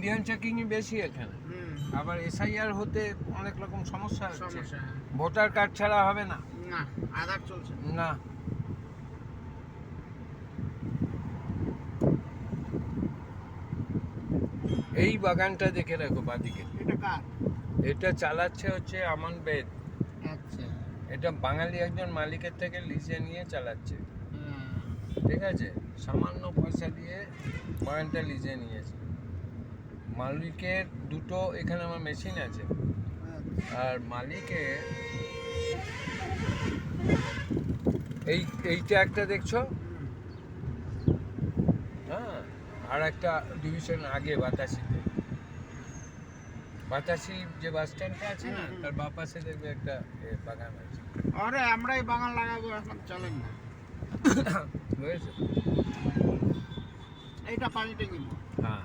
Indian চেকিংই বেশি এখানে। আবার এসআইআর হতে অনেক রকম সমস্যা হচ্ছে। ভোটার কার্ড ছাড়া হবে না। না, আধার চলছে না। এই বাগানটা দেখে রাখো বাদিকে। এটা কার? এটা চালাচ্ছে হচ্ছে আমান বেদ। আচ্ছা। এটা বাঙালি একজন মালিকের থেকে লিজে নিয়ে চালাচ্ছে। হুম। ঠিক আছে, সামান্য পয়সা দিয়ে বাগানটা লিজে নিয়েছে। মালিকের দুটো এখানে আমার মেশিন আছে, আর মালিকের এইটা একটা দেখছো, হ্যাঁ, আর একটা ডিভিশন আগে বাতাসি যে বাস স্ট্যান্ডটা আছে না, তার বাঁ পাশে দেখবে একটা বাগান আছে। আরে আমরা এই বাগান লাগাবো, এখন চলেন না। বুঝেছো? এইটা পানি ট্যাঙ্কি। হ্যাঁ।